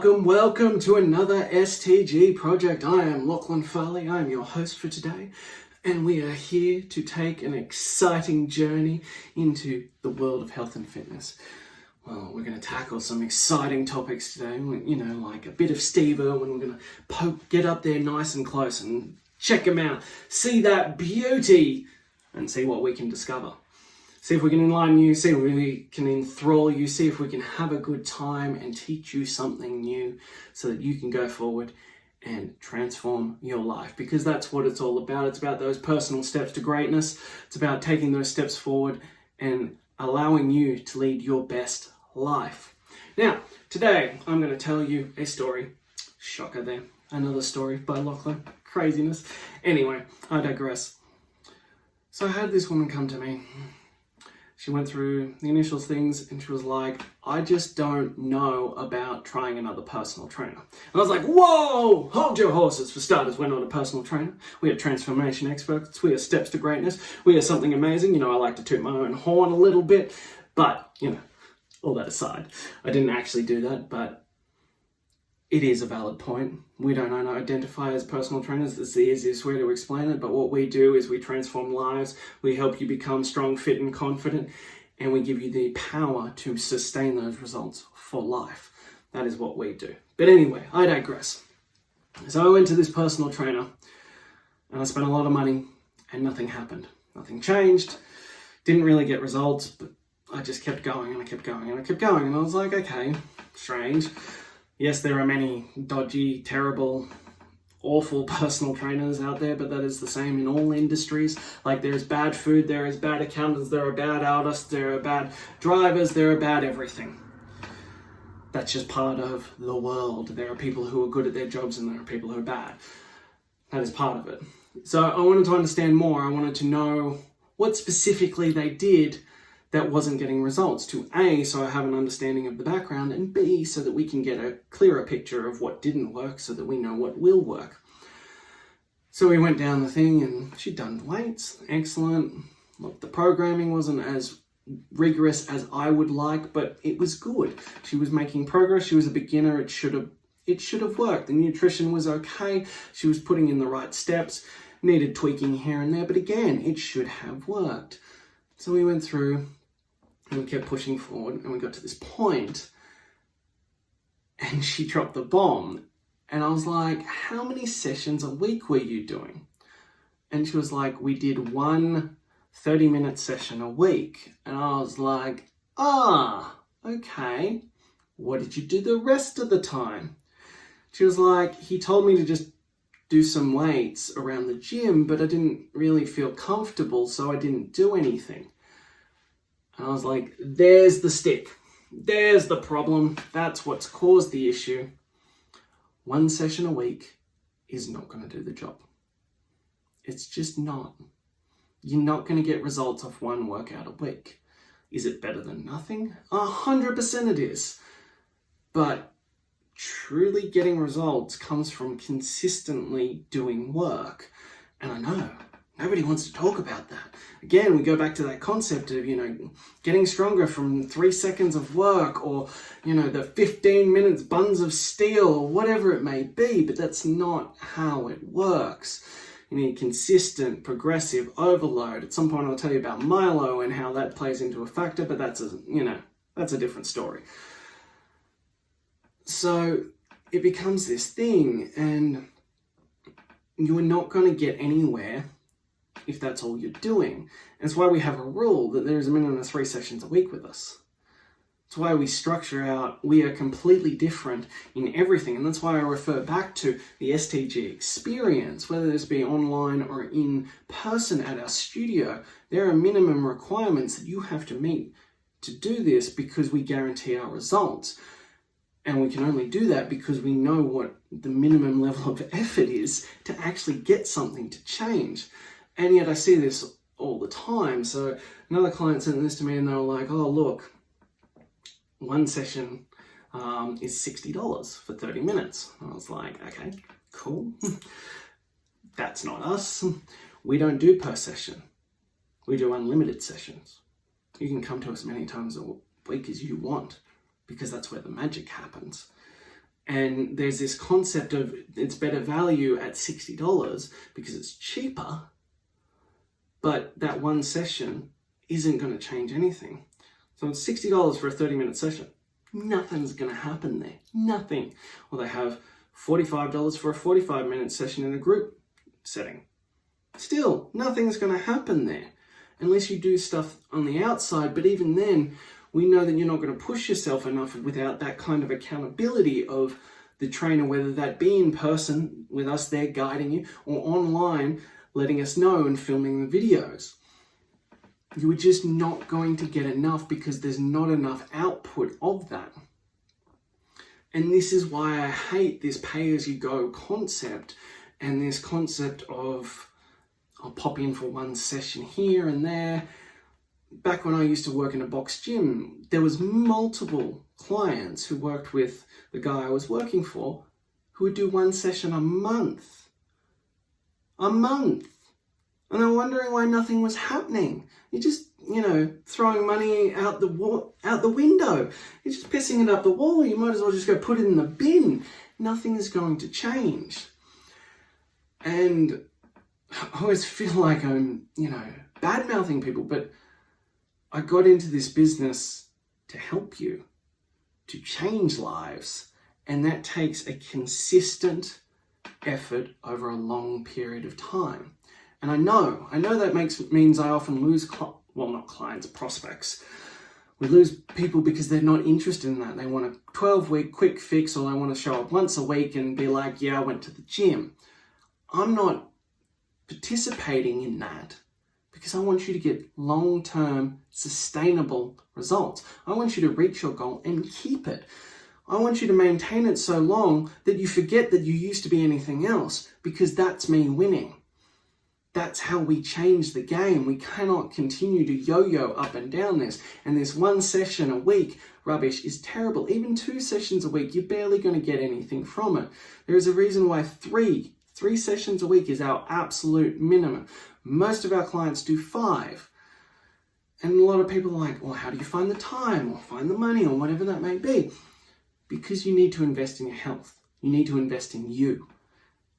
Welcome to another STG project. I am Lachlan Farley. I am your host for today, and we are here to take an exciting journey into the world of health and fitness. Well, we're going to tackle some exciting topics today, like a bit of Steve Irwin. We're going to get up there nice and close and check him out, see that beauty, and see what we can discover. See if we can enlighten you, see if we can enthrall you, see if we can have a good time and teach you something new so that you can go forward and transform your life. Because that's what it's all about. It's about those personal steps to greatness. It's about taking those steps forward and allowing you to lead your best life. Now, today I'm going to tell you a story. Shocker there. Another story by Lachlan. Craziness. Anyway, I digress. So I had this woman come to me. She went through the initial things and she was like, I just don't know about trying another personal trainer. And I was like, whoa, hold your horses. For starters, we're not a personal trainer. We are transformation experts. We are steps to greatness. We are something amazing. I like to toot my own horn a little bit, but all that aside, I didn't actually do that, but it is a valid point. We don't identify as personal trainers. That's the easiest way to explain it. But what we do is we transform lives. We help you become strong, fit, and confident. And we give you the power to sustain those results for life. That is what we do. But anyway, I digress. So I went to this personal trainer and I spent a lot of money and nothing happened. Nothing changed. Didn't really get results, but I just kept going and I kept going and I kept going. And I was like, okay, strange. Yes, there are many dodgy, terrible, awful personal trainers out there, but that is the same in all industries. Like there's bad food, there is bad accountants, there are bad artists, there are bad drivers, there are bad everything. That's just part of the world. There are people who are good at their jobs and there are people who are bad. That is part of it. So I wanted to understand more. I wanted to know what specifically they did that wasn't getting results, to A, so I have an understanding of the background, and B, so that we can get a clearer picture of what didn't work so that we know what will work. So we went down the thing and she'd done weights, excellent. Look, the programming wasn't as rigorous as I would like, but it was good. She was making progress, she was a beginner, it should have worked. The nutrition was okay, she was putting in the right steps, needed tweaking here and there, but again, it should have worked. So we went through, and we kept pushing forward and we got to this point and she dropped the bomb. And I was like, how many sessions a week were you doing? And she was like, we did one 30-minute session a week. And I was like, okay. What did you do the rest of the time? She was like, he told me to just do some weights around the gym, but I didn't really feel comfortable, so I didn't do anything. And I was like, there's the stick. There's the problem. That's what's caused the issue. One session a week is not going to do the job. It's just not. You're not going to get results off one workout a week. Is it better than nothing? 100% it is. But truly getting results comes from consistently doing work. And I know nobody wants to talk about that. Again, we go back to that concept of, getting stronger from 3 seconds of work or, the 15 minutes buns of steel or whatever it may be, but that's not how it works. You need consistent, progressive overload. At some point I'll tell you about Milo and how that plays into a factor, but that's a different story. So it becomes this thing and you are not going to get anywhere if that's all you're doing. And it's why we have a rule that there is a minimum of 3 sessions a week with us. It's why we structure out, we are completely different in everything. And that's why I refer back to the STG experience, whether this be online or in person at our studio. There are minimum requirements that you have to meet to do this because we guarantee our results. And we can only do that because we know what the minimum level of effort is to actually get something to change. And yet I see this all the time. So another client sent this to me and they were like, oh, look, one session is $60 for 30 minutes. I was like, okay, cool. That's not us. We don't do per session. We do unlimited sessions. You can come to us many times a week as you want because that's where the magic happens. And there's this concept of it's better value at $60 because it's cheaper, but that one session isn't going to change anything. So it's $60 for a 30-minute session. Nothing's going to happen there. Nothing. Or they have $45 for a 45-minute session in a group setting. Still, nothing's going to happen there unless you do stuff on the outside. But even then, we know that you're not going to push yourself enough without that kind of accountability of the trainer, whether that be in person with us there guiding you or online letting us know and filming the videos. You are just not going to get enough because there's not enough output of that. And this is why I hate this pay-as-you-go concept and this concept of I'll pop in for one session here and there. Back when I used to work in a box gym, there was multiple clients who worked with the guy I was working for who would do one session a month. A month. And they're wondering why nothing was happening. You're just, throwing money out the window. You're just pissing it up the wall. You might as well just go put it in the bin. Nothing is going to change. And I always feel like I'm, bad-mouthing people, but I got into this business to help you, to change lives. And that takes a consistent effort over a long period of time. And I know that means I often lose, not clients, prospects. We lose people because they're not interested in that. They want a 12-week quick fix, or they want to show up once a week and be like, yeah, I went to the gym. I'm not participating in that because I want you to get long-term sustainable results. I want you to reach your goal and keep it. I want you to maintain it so long that you forget that you used to be anything else, because that's me winning. That's how we change the game. We cannot continue to yo-yo up and down this. And this one session a week rubbish is terrible. Even 2 sessions a week, you're barely going to get anything from it. There is a reason why three sessions a week is our absolute minimum. Most of our clients do 5. And a lot of people are like, well, how do you find the time or find the money or whatever that may be? Because you need to invest in your health. You need to invest in you.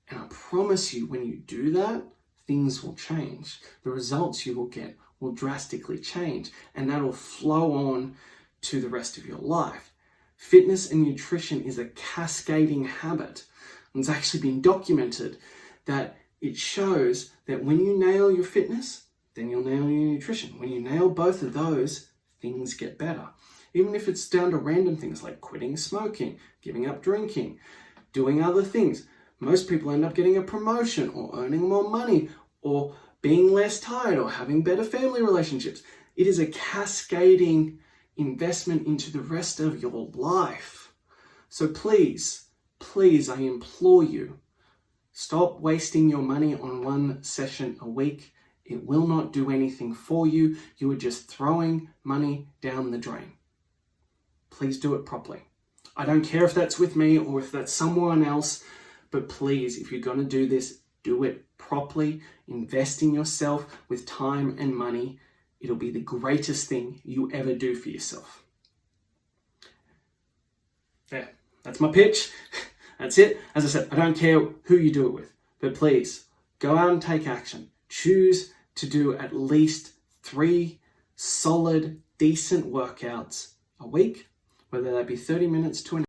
And I promise you, when you do that, things will change. The results you will get will drastically change, and that will flow on to the rest of your life. Fitness and nutrition is a cascading habit. And it's actually been documented that it shows that when you nail your fitness, then you'll nail your nutrition. When you nail both of those, things get better. Even if it's down to random things like quitting smoking, giving up drinking, doing other things. Most people end up getting a promotion or earning more money or being less tired or having better family relationships. It is a cascading investment into the rest of your life. So please, I implore you, stop wasting your money on one session a week. It will not do anything for you. You are just throwing money down the drain. Please do it properly. I don't care if that's with me or if that's someone else, but please, if you're going to do this, do it properly. Invest in yourself with time and money. It'll be the greatest thing you ever do for yourself. There, that's my pitch. That's it. As I said, I don't care who you do it with, but please go out and take action. Choose to do at least 3 solid, decent workouts a week, whether that be 30 minutes to an